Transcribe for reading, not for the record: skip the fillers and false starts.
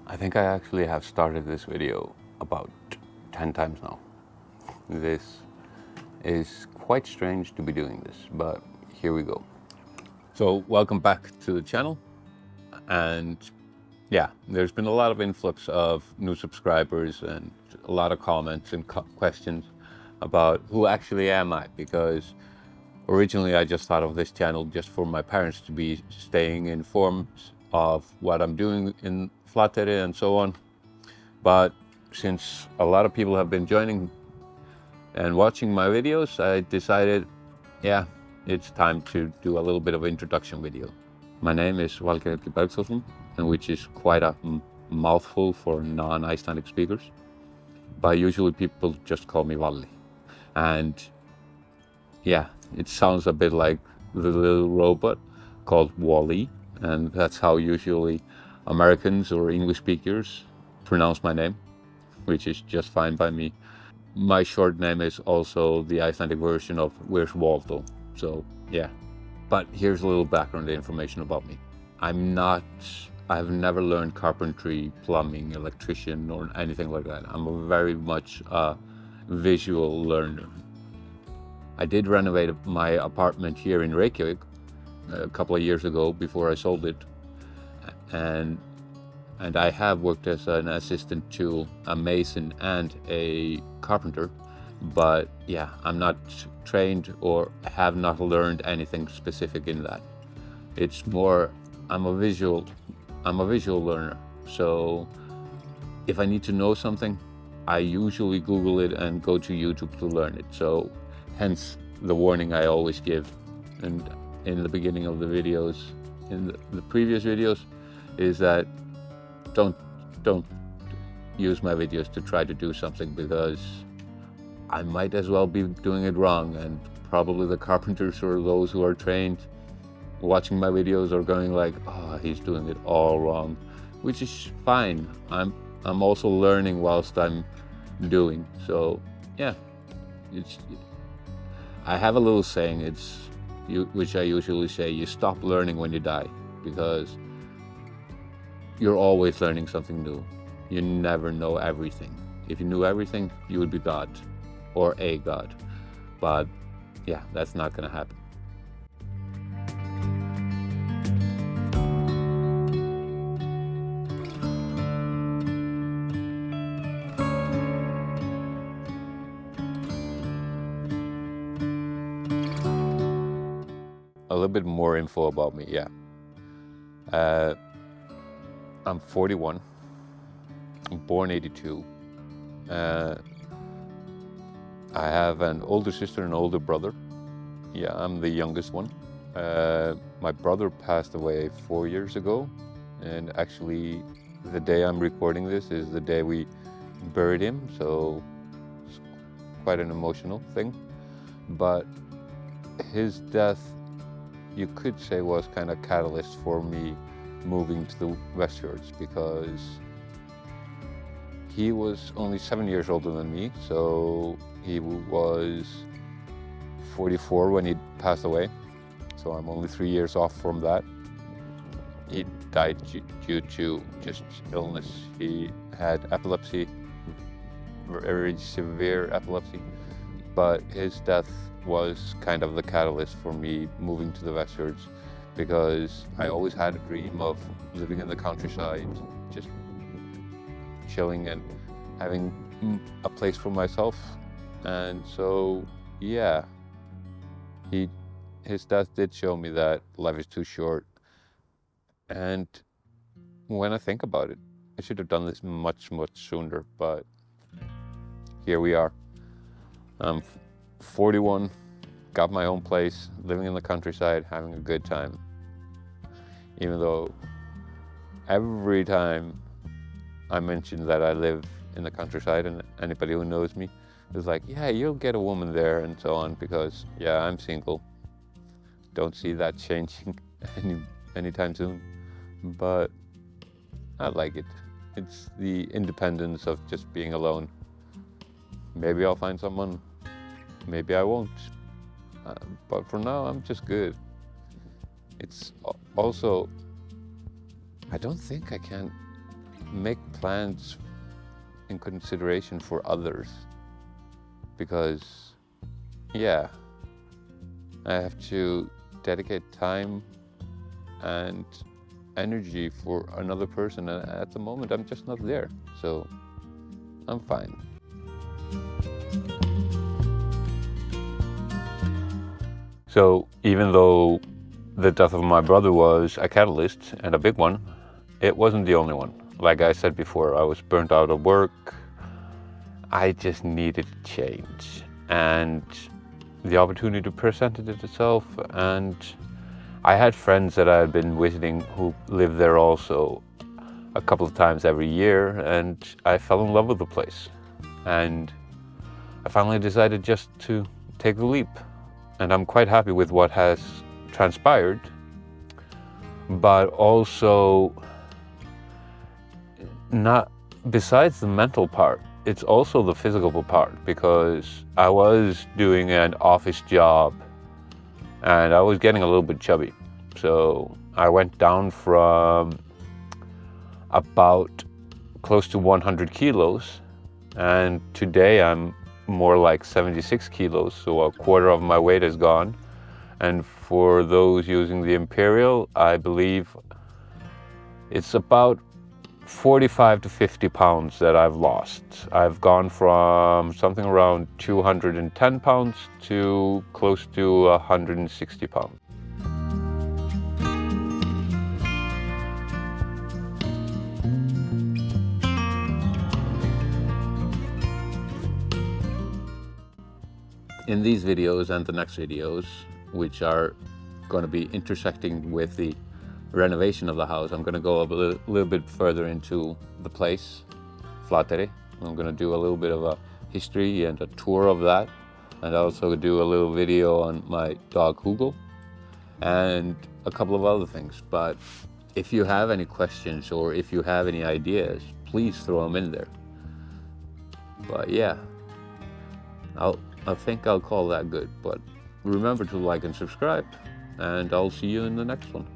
I think I actually have started this video about 10 times now. This is quite strange to be doing this, but here we go. So welcome back to the channel. And yeah, there's been a lot of influx of new subscribers and a lot of comments and questions about who actually am I, because originally I just thought of this channel just for my parents to be staying informed of what I'm doing in Flateyri and so on. But since a lot of people have been joining and watching my videos, I decided, yeah, it's time to do a little bit of introduction video. My name is Epidemics, and which is quite a mouthful for non-Icelandic speakers. But usually people just call me Valli. And yeah, it sounds a bit like the little robot called Wall-E, and that's how usually Americans or English speakers pronounce my name, which is just fine by me. My short name is also the Icelandic version of Where's Waldo, so yeah. But here's a little background information about me. I've never learned carpentry, plumbing, electrician, or anything like that. I'm a very much a visual learner. I did renovate my apartment here in Reykjavik a couple of years ago before I sold it, and I have worked as an assistant to a mason and a carpenter, but yeah, I'm not trained or have not learned anything specific in that. It's more, I'm a visual learner. So if I need to know something, I usually Google it and go to YouTube to learn it. So hence the warning I always give, and in the beginning of the videos, in the previous videos, is that don't use my videos to try to do something, because I might as well be doing it wrong, and probably the carpenters or those who are trained watching my videos are going like, oh, he's doing it all wrong, which is fine. I'm also learning whilst I'm doing. So yeah, I have a little saying, which I usually say, you stop learning when you die, because you're always learning something new. You never know everything. If you knew everything, you would be God, or a God. But yeah, that's not gonna happen. A little bit more info about me, yeah. I'm 41. I'm born 82. I have an older sister and an older brother. Yeah, I'm the youngest one. My brother passed away 4 years ago, and actually the day I'm recording this is the day we buried him, so it's quite an emotional thing. But his death, you could say, was kind of catalyst for me moving to the westfjords, because he was only 7 years older than me, so he was 44 when he passed away, so I'm only 3 years off from that. He died due to just illness. He had epilepsy, very severe epilepsy, but his death was kind of the catalyst for me moving to the westfjords, because I always had a dream of living in the countryside, just chilling and having a place for myself. And so yeah, his death did show me that life is too short. And when I think about it, I should have done this much sooner, but here we are. I'm 41, got my own place, living in the countryside, having a good time. Even though every time I mention that I live in the countryside, and anybody who knows me is like, yeah, you'll get a woman there and so on, because yeah, I'm single. Don't see that changing anytime soon, but I like it. It's the independence of just being alone. Maybe I'll find someone, maybe I won't, but for now I'm just good. It's also, I don't think I can make plans in consideration for others, because yeah, I have to dedicate time and energy for another person, and at the moment I'm just not there, so I'm fine. So even though the death of my brother was a catalyst, and a big one, it wasn't the only one. Like I said before, I was burnt out of work. I just needed change, and the opportunity presented itself, and I had friends that I had been visiting who lived there also a couple of times every year, and I fell in love with the place. And I finally decided just to take the leap. And I'm quite happy with what has transpired, but also not, besides the mental part, it's also the physical part, because I was doing an office job and I was getting a little bit chubby. So I went down from about close to 100 kilos, and today I'm more like 76 kilos, so a quarter of my weight is gone. And for those using the Imperial, I believe it's about 45 to 50 pounds that I've lost. I've gone from something around 210 pounds to close to 160 pounds. In these videos and the next videos, which are going to be intersecting with the renovation of the house, I'm going to go a little bit further into the place, Flateyri. I'm going to do a little bit of a history and a tour of that, and also do a little video on my dog Hugo and a couple of other things. But if you have any questions or if you have any ideas, please throw them in there. But yeah, I think I'll call that good. But remember to like and subscribe, and I'll see you in the next one.